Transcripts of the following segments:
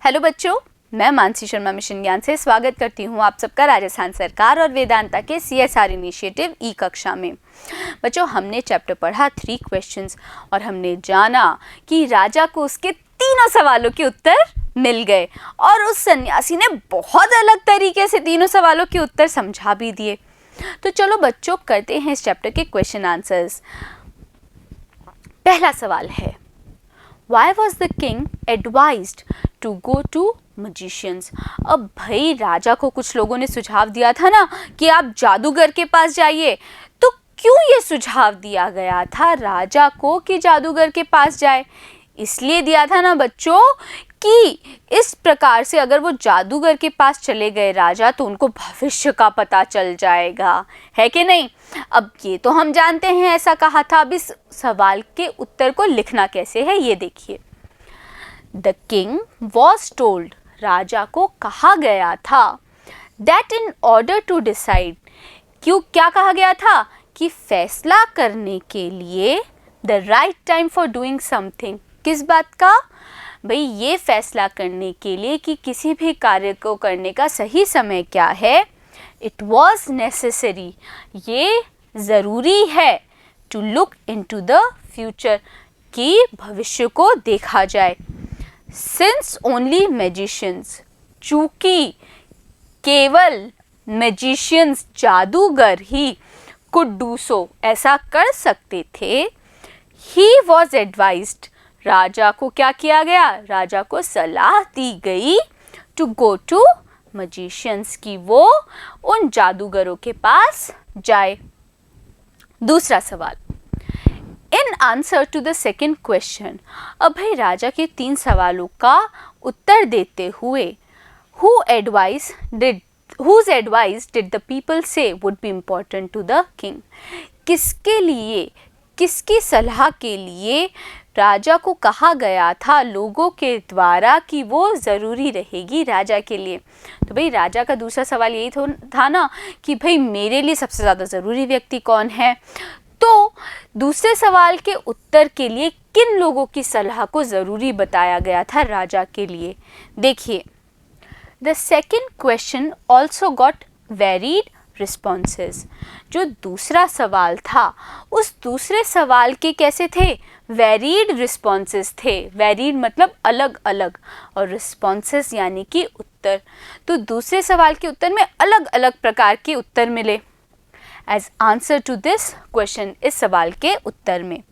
Hello बच्चों, मैं Mansi Sharma mission ज्ञान से स्वागत करती हूँ आप सबका राजस्थान सरकार और वेदांता के CSR इनिशिएटिव ई कक्षा में। बच्चों, हमने चैप्टर पढ़ा 3 क्वेश्चंस और हमने जाना कि राजा को उसके तीनों सवालों के उत्तर मिल गए और उस सन्यासी ने बहुत अलग तरीके से तीनों सवालों के उत्तर समझा भी दिए। तो चलो बच्चों, करते हैं इस चैप्टर के क्वेश्चन आंसर्स। पहला सवाल है, Why was the king advised to go to magicians? अब भाई राजा को कुछ लोगों ने सुझाव दिया था ना कि आप जादूगर के पास जाइए, तो क्यों ये सुझाव दिया गया था राजा को कि जादूगर के पास जाए? इसलिए दिया था ना बच्चों कि इस प्रकार से अगर वो जादूगर के पास चले गए राजा तो उनको भविष्य का पता चल जाएगा, है कि नहीं? अब ये तो हम जानते हैं ऐसा कहा था। अब इस सवाल के उत्तर को लिखना कैसे है ये देखिए। द किंग वॉज टोल्ड, राजा को कहा गया था, that in order to decide, क्या कहा गया था कि फैसला करने के लिए the right time for doing something. किस बात का? भाई ये फैसला करने के लिए कि किसी भी कार्य को करने का सही समय क्या है। इट वॉज नेसेसरी, ये ज़रूरी है, to look into the future, कि भविष्य को देखा जाए। सिंस ओनली मैजिशियंस, चूँकि केवल मैजिशियंस जादूगर ही कुड डू सो, ऐसा कर सकते थे। ही वॉज एडवाइज्ड, राजा को क्या किया गया? राजा को सलाह दी गई टू गो टू मैजिशियंस, की वो उन जादूगरों के पास जाए। दूसरा सवाल, in answer to the second question, अब भाई राजा के 3 सवालों का उत्तर देते हुए whose advice did the people say would be important to the king? किसके लिए, किसकी सलाह के लिए राजा को कहा गया था लोगों के द्वारा कि वो ज़रूरी रहेगी राजा के लिए? तो भाई राजा का दूसरा सवाल यही था ना कि भाई मेरे लिए सबसे ज़्यादा ज़रूरी व्यक्ति कौन है। तो दूसरे सवाल के उत्तर के लिए किन लोगों की सलाह को ज़रूरी बताया गया था राजा के लिए? देखिए, the second question also got varied responses. जो दूसरा सवाल था उस दूसरे सवाल के कैसे थे? वेरीड रिस्पॉन्सेस थे। वेरीड मतलब अलग अलग, और रिस्पॉन्सेस यानी कि उत्तर। तो दूसरे सवाल के उत्तर में अलग अलग प्रकार के उत्तर मिले as answer to this question, इस सवाल के उत्तर में।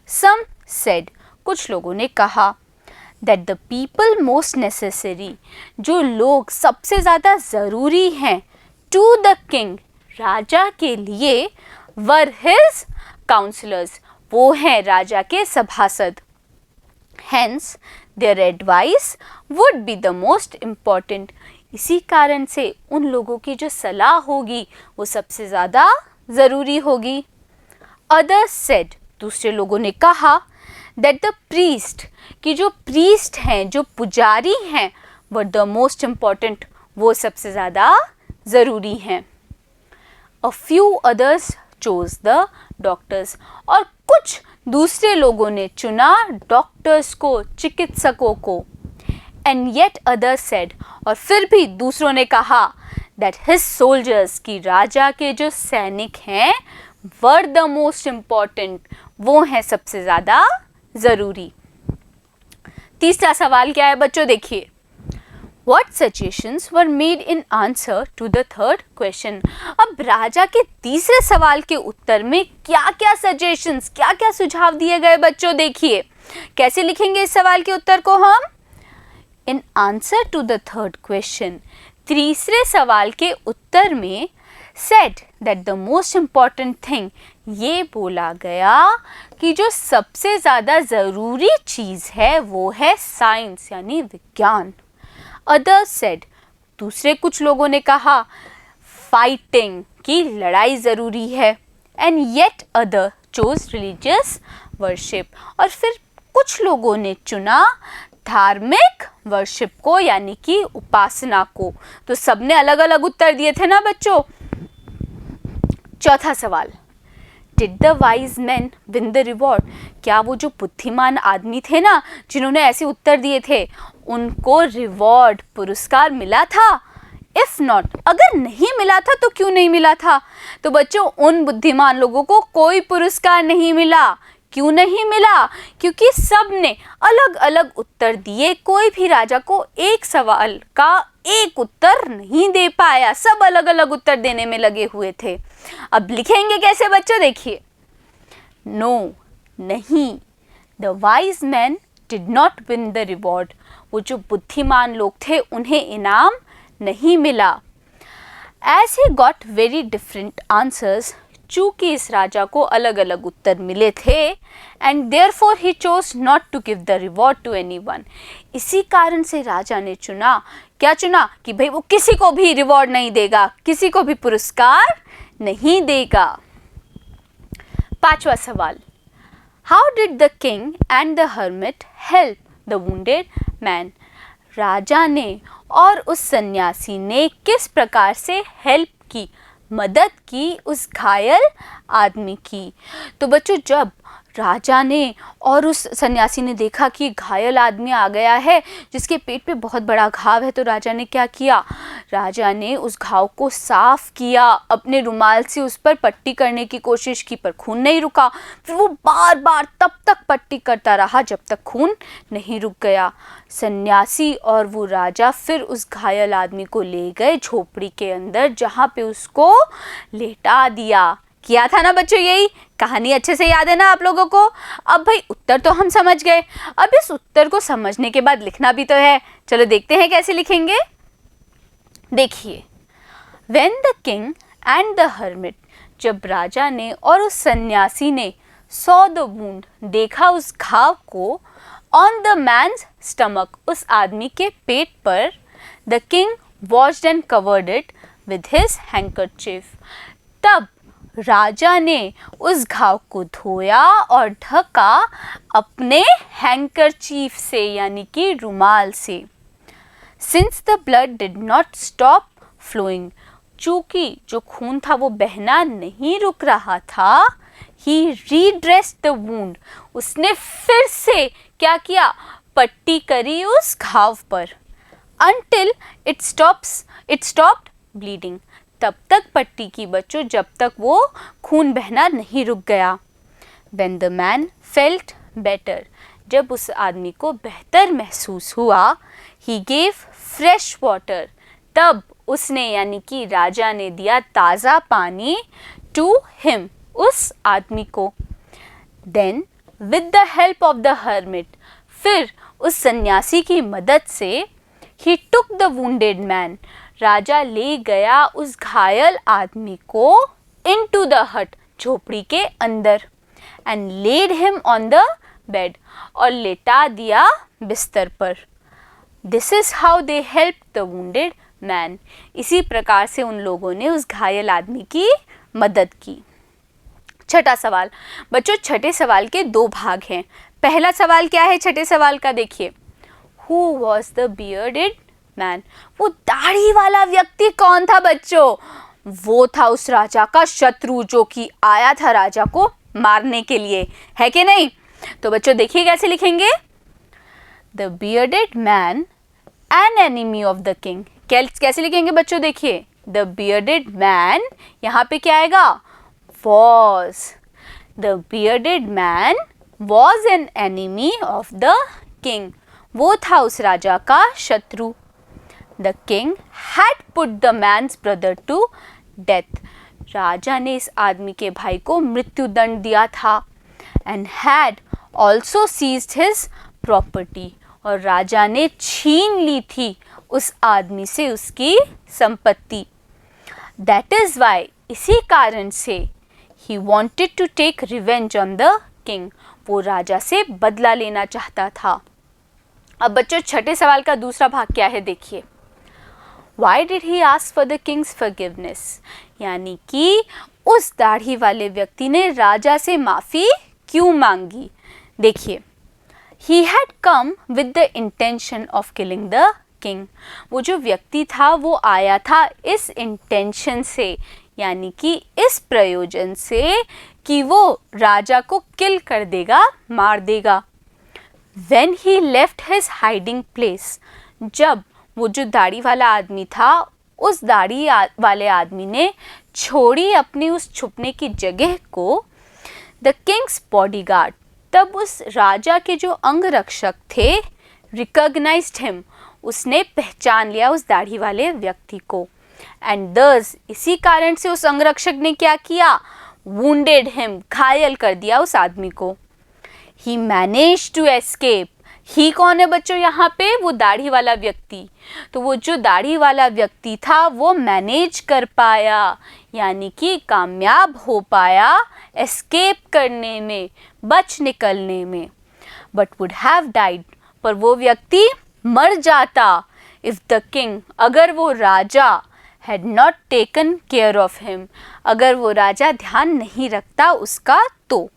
सम सेड, कुछ लोगों ने कहा, that the people most necessary, जो लोग सबसे ज़्यादा ज़रूरी हैं, टू द किंग, राजा के लिए, वर हिज काउंसलर्स, वो हैं राजा के सभासद। Hence their advice would be the most important, इसी कारण से उन लोगों की जो सलाह होगी वो सबसे ज़्यादा ज़रूरी होगी। अदर्स सेड, दूसरे लोगों ने कहा, दैट द प्रीस्ट, कि जो प्रीस्ट हैं, जो पुजारी हैं, वर द मोस्ट इम्पॉर्टेंट, वो सबसे ज़्यादा ज़रूरी हैं। A few others chose the doctors, और कुछ दूसरे लोगों ने चुना डॉक्टर्स को, चिकित्सकों को। एंड येट अदर्स सेड, और फिर भी दूसरों ने कहा, दैट हिज सोल्जर्स, की राजा के जो सैनिक हैं, वर द मोस्ट इम्पॉर्टेंट, वो हैं सबसे ज़्यादा ज़रूरी। तीसरा सवाल क्या है बच्चों? देखिए, What suggestions were made in answer to the third question? अब राजा के तीसरे सवाल के उत्तर में क्या क्या सजेशंस, क्या क्या सुझाव दिए गए बच्चों? देखिए, कैसे लिखेंगे इस सवाल के उत्तर को हम? In answer to the third question, तीसरे सवाल के उत्तर में said that the most important thing, ये बोला गया कि जो सबसे ज़्यादा ज़रूरी चीज़ है वो है साइंस, यानी विज्ञान। Others said, दूसरे कुछ लोगों ने कहा, फाइटिंग, की लड़ाई ज़रूरी है। And yet other chose religious worship, और फिर कुछ लोगों ने चुना धार्मिक वर्शिप को, यानी कि उपासना को। तो सबने अलग अलग उत्तर दिए थे ना बच्चों। चौथा सवाल, did the wise man win the reward, क्या वो जो बुद्धिमान आदमी थे ना जिन्होंने ऐसे उत्तर दिए थे, उनको रिवॉर्ड पुरस्कार मिला था? इफ नॉट, अगर नहीं मिला था तो क्यों नहीं मिला था? तो बच्चों उन बुद्धिमान लोगों को कोई पुरस्कार नहीं मिला। क्यों नहीं मिला? क्योंकि सब ने अलग अलग उत्तर दिए, कोई भी राजा को एक सवाल का एक उत्तर नहीं दे पाया, सब अलग अलग उत्तर देने में लगे हुए थे। अब लिखेंगे कैसे बच्चों? देखिए, नो, नहीं, the wise man did not win the reward, वो जो बुद्धिमान लोग थे उन्हें इनाम नहीं मिला। As he got very different answers, चूंकि इस राजा को अलग अलग उत्तर मिले थे, and therefore he chose not to give the reward to anyone, इसी कारण से राजा ने चुना, क्या चुना? कि भाई वो किसी को भी रिवॉर्ड नहीं देगा, किसी को भी पुरस्कार नहीं देगा। 5वां सवाल, how did the king and the hermit help the wounded man, राजा ने और उस सन्यासी ने किस प्रकार से हेल्प की, मदद की उस घायल आदमी की? तो बच्चों जब राजा ने और उस सन्यासी ने देखा कि घायल आदमी आ गया है जिसके पेट पे बहुत बड़ा घाव है, तो राजा ने क्या किया? राजा ने उस घाव को साफ किया, अपने रुमाल से उस पर पट्टी करने की कोशिश की, पर खून नहीं रुका। फिर वो बार बार तब तक पट्टी करता रहा जब तक खून नहीं रुक गया। सन्यासी और वो राजा फिर उस घायल आदमी को ले गए झोपड़ी के अंदर, जहाँ पे उसको लेटा दिया। किया था ना बच्चों? यही कहानी अच्छे से याद है ना आप लोगों को? अब भाई उत्तर तो हम समझ गए, अब इस उत्तर को समझने के बाद लिखना भी तो है। चलो देखते हैं कैसे लिखेंगे। देखिए, When the king and the hermit, जब राजा ने और उस सन्यासी ने saw the wound, देखा उस घाव को, on the man's stomach, उस आदमी के पेट पर, the king washed and covered it with his handkerchief, तब राजा ने उस घाव को धोया और ढका अपने हैंकरचीफ से, यानी कि रुमाल से। Since the blood did not stop flowing, चूँकि जो खून था वो बहना नहीं रुक रहा था, he redressed the wound, उसने फिर से क्या किया? पट्टी करी उस घाव पर। Until it stopped bleeding, तब तक पट्टी की बच्चों जब तक वो खून बहना नहीं रुक गया। When the man felt better, जब उस आदमी को बेहतर महसूस हुआ, he gave fresh water, तब उसने यानी कि राजा ने दिया ताज़ा पानी to him, उस आदमी को। Then with the help of the hermit, फिर उस सन्यासी की मदद से, he took the wounded man, राजा ले गया उस घायल आदमी को into the hut, झोपड़ी के अंदर, and laid him on the bed, और लेटा दिया बिस्तर पर। This is how they helped the wounded man, इसी प्रकार से उन लोगों ने उस घायल आदमी की मदद की। 6ठा सवाल बच्चों, छठे सवाल के 2 भाग हैं। पहला सवाल क्या है छठे सवाल का? देखिए, Who was the bearded man, वो दाढ़ी वाला व्यक्ति कौन था बच्चों? वो था उस राजा का शत्रु, जो कि आया था राजा को मारने के लिए, है कि नहीं? तो बच्चों देखिए कैसे लिखेंगे। The bearded man, an enemy of the king, कैसे लिखेंगे बच्चों? देखिए, The bearded man, यहाँ पे क्या आएगा? Was. The bearded man was an enemy of the king, वो था उस राजा का शत्रु। The king had put the man's brother to death, राजा ने इस आदमी के भाई को मृत्यु दंड दिया था। And had also seized his property, और राजा ने छीन ली थी उस आदमी से उसकी संपत्ति। That is why, इसी कारण से, he wanted to take revenge on the king, वो राजा से बदला लेना चाहता था। अब बच्चों छठे सवाल का दूसरा भाग क्या है? देखिए, Why did he ask for the king's forgiveness, यानी कि उस दाढ़ी वाले व्यक्ति ने राजा से माफ़ी क्यों मांगी? देखिए, he had come with the intention of killing the king, वो जो व्यक्ति था वो आया था इस इंटेंशन से, यानी कि इस प्रयोजन से कि वो राजा को किल कर देगा, मार देगा। When he left his hiding place, जब वो जो दाढ़ी वाला आदमी था, उस दाढ़ी वाले आदमी ने छोड़ी अपनी उस छुपने की जगह को, द किंग्स बॉडीगार्ड, तब उस राजा के जो अंगरक्षक थे, रिकॉग्नाइज्ड हिम, उसने पहचान लिया उस दाढ़ी वाले व्यक्ति को, एंड दस, इसी कारण से उस अंगरक्षक ने क्या किया, वुंडेड हिम, घायल कर दिया उस आदमी को। ही मैनेज टू एस्केप, ही कौन है बच्चों यहाँ पे, वो दाढ़ी वाला व्यक्ति। तो वो जो दाढ़ी वाला व्यक्ति था वो मैनेज कर पाया, यानी कि कामयाब हो पाया एस्केप करने में, बच निकलने में। बट वुड हैव डाइड, पर वो व्यक्ति मर जाता, इफ द किंग, अगर वो राजा had not taken care of him, अगर वो राजा ध्यान नहीं रखता उसका तो,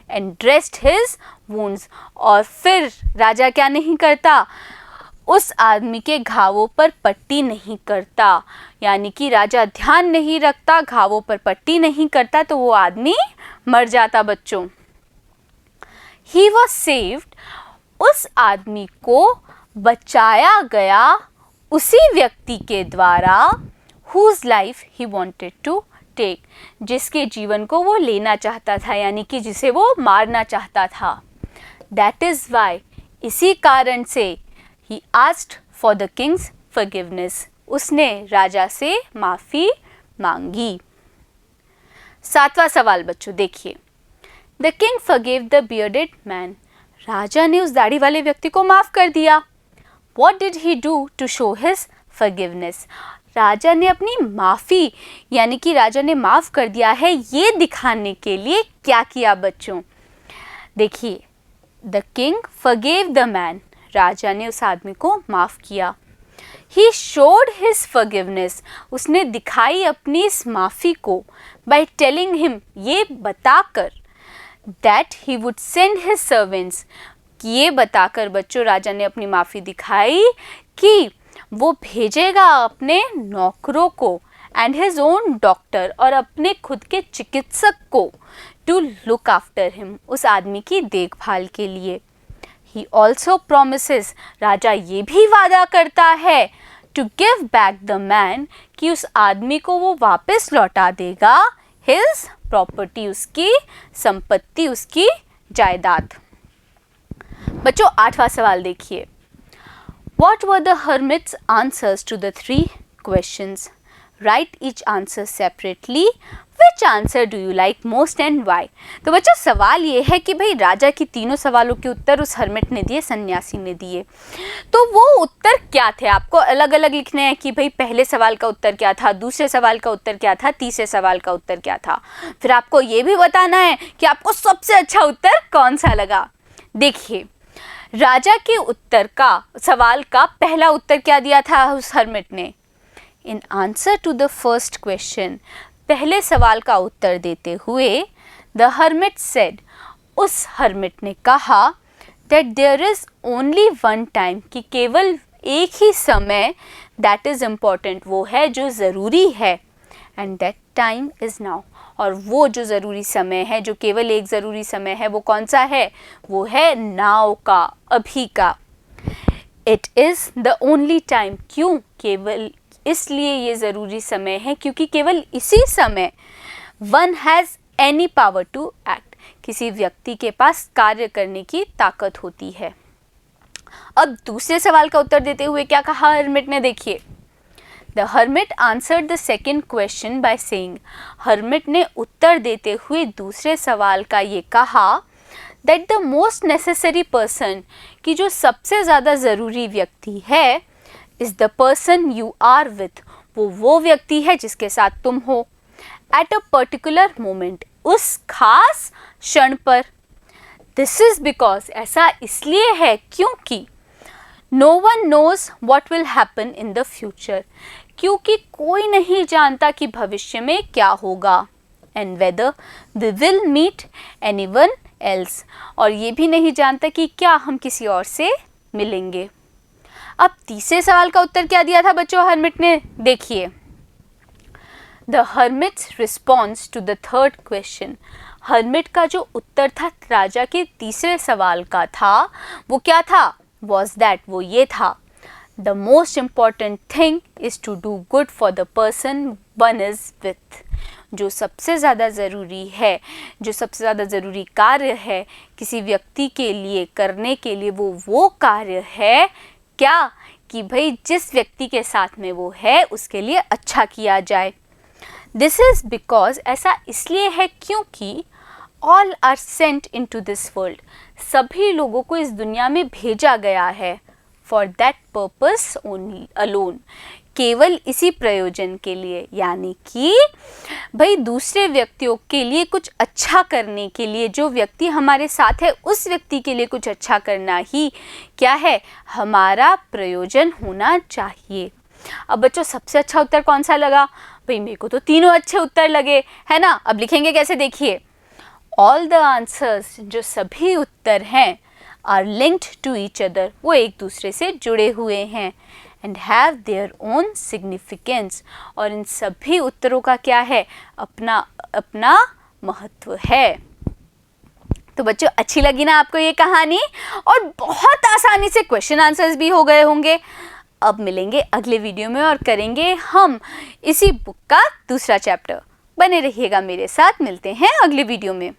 एंड ड्रेस्ड हिज वुंड्स, और फिर राजा क्या नहीं करता, उस आदमी के घावों पर पट्टी नहीं करता, यानी कि राजा ध्यान नहीं रखता, घावों पर पट्टी नहीं करता, तो वो आदमी मर जाता बच्चों। ही वॉज सेव्ड, उस आदमी को बचाया गया उसी व्यक्ति के द्वारा, whose life he wanted to take, जिसके जीवन को वो लेना चाहता था, यानी कि जिसे वो मारना चाहता था। That is why, इसी कारण से he asked for the king's forgiveness, उसने राजा से माफ़ी मांगी। 7वां सवाल बच्चों देखिए, The king forgave the bearded man, राजा ने उस दाढ़ी वाले व्यक्ति को माफ़ कर दिया। What did he do to show his forgiveness, राजा ने अपनी माफ़ी, यानी कि राजा ने माफ़ कर दिया है, ये दिखाने के लिए क्या किया बच्चों। देखिए, the king forgave the man, राजा ने उस आदमी को माफ़ किया। ही showed his forgiveness, उसने दिखाई अपनी इस माफ़ी को, by telling him, ये बताकर, that he would send his servants, ये बताकर बच्चों राजा ने अपनी माफ़ी दिखाई कि वो भेजेगा अपने नौकरों को, एंड हिज ओन डॉक्टर, और अपने खुद के चिकित्सक को, टू लुक आफ्टर हिम, उस आदमी की देखभाल के लिए। ही ऑल्सो प्रोमिसेस, राजा ये भी वादा करता है, to give back the man, कि उस आदमी को वो वापस लौटा देगा, हिज प्रॉपर्टी, उसकी संपत्ति, उसकी जायदाद। बच्चों 8वां सवाल देखिए, What were the hermit's answers to the 3 questions? Write each answer separately. Which answer do you like most and why? तो बच्चों सवाल ये है कि भाई राजा की तीनों सवालों के उत्तर उस हर्मिट ने दिए, सन्यासी ने दिए, तो वो उत्तर क्या थे, आपको अलग अलग लिखने हैं कि भाई पहले सवाल का उत्तर क्या था, दूसरे सवाल का उत्तर क्या था, तीसरे सवाल का उत्तर क्या था। फिर आपको ये भी बताना है कि आपको सबसे अच्छा उत्तर कौन सा लगा। देखिए, राजा के उत्तर का, सवाल का पहला उत्तर क्या दिया था उस हर्मिट ने, in answer to the first question, पहले सवाल का उत्तर देते हुए द हर्मिट सेड, उस हर्मिट ने कहा, that there is only one time, कि केवल एक ही समय, दैट इज इम्पॉर्टेंट, वो है जो ज़रूरी है, and that time is now, और वो जो ज़रूरी समय है, जो केवल एक ज़रूरी समय है, वो कौन सा है, वो है नाउ का, अभी का। It is the only time, क्यों, केवल इसलिए ये ज़रूरी समय है क्योंकि केवल इसी समय one has any power to act, किसी व्यक्ति के पास कार्य करने की ताकत होती है। अब दूसरे सवाल का उत्तर देते हुए क्या कहा हर्मिट ने, देखिए, the hermit answered the second question by saying, hermit ने उत्तर देते हुए दूसरे सवाल का ये कहा, that the most necessary person, कि जो सबसे ज़्यादा ज़रूरी व्यक्ति है, is the person you are with, वो व्यक्ति है जिसके साथ तुम हो, एट अ पर्टिकुलर मोमेंट, उस खास क्षण पर। दिस इज़ बिकॉज, ऐसा इसलिए है क्योंकि no one knows what will happen in the future, क्योंकि कोई नहीं जानता कि भविष्य में क्या होगा, and whether we will meet any one else, और ये भी नहीं जानता कि क्या हम किसी और से मिलेंगे। अब तीसरे सवाल का उत्तर क्या दिया था बच्चों हर्मिट ने, देखिए, the hermit's response to the third question, hermit का जो उत्तर था राजा के तीसरे सवाल का था वो क्या था? वॉज दैट, वो ये था, the most important thing is to do good for the person one is with. जो सबसे ज़्यादा ज़रूरी है, जो सबसे ज़्यादा ज़रूरी कार्य है किसी व्यक्ति के लिए करने के लिए, वो कार्य है क्या? कि भाई जिस व्यक्ति के साथ में वो है उसके लिए अच्छा किया जाए। दिस इज़ बिकॉज, ऐसा इसलिए है क्योंकि all are sent into this world, सभी लोगों को इस दुनिया में भेजा गया है for that purpose only alone, केवल इसी प्रयोजन के लिए, यानी कि भाई दूसरे व्यक्तियों के लिए कुछ अच्छा करने के लिए, जो व्यक्ति हमारे साथ है उस व्यक्ति के लिए कुछ अच्छा करना ही क्या है? हमारा प्रयोजन होना चाहिए। अब बच्चों सबसे अच्छा उत्तर कौन सा लगा? भाई मेरे को तो तीनों अच्छे उत्तर लगे, है ना। अब लिखेंगे कैसे देखिए, ऑल द आंसर्स, जो सभी उत्तर हैं, are linked to each other, वो एक दूसरे से जुड़े हुए हैं, and have their own significance, और इन सभी उत्तरों का क्या है? अपना अपना महत्व है। तो बच्चों अच्छी लगी ना आपको ये कहानी? और बहुत आसानी से क्वेश्चन आंसर्स भी हो गए होंगे। अब मिलेंगे अगले वीडियो में और करेंगे हम इसी बुक का दूसरा चैप्टर। बने रहिएगा मेरे साथ, मिलते हैं अगले वीडियो में।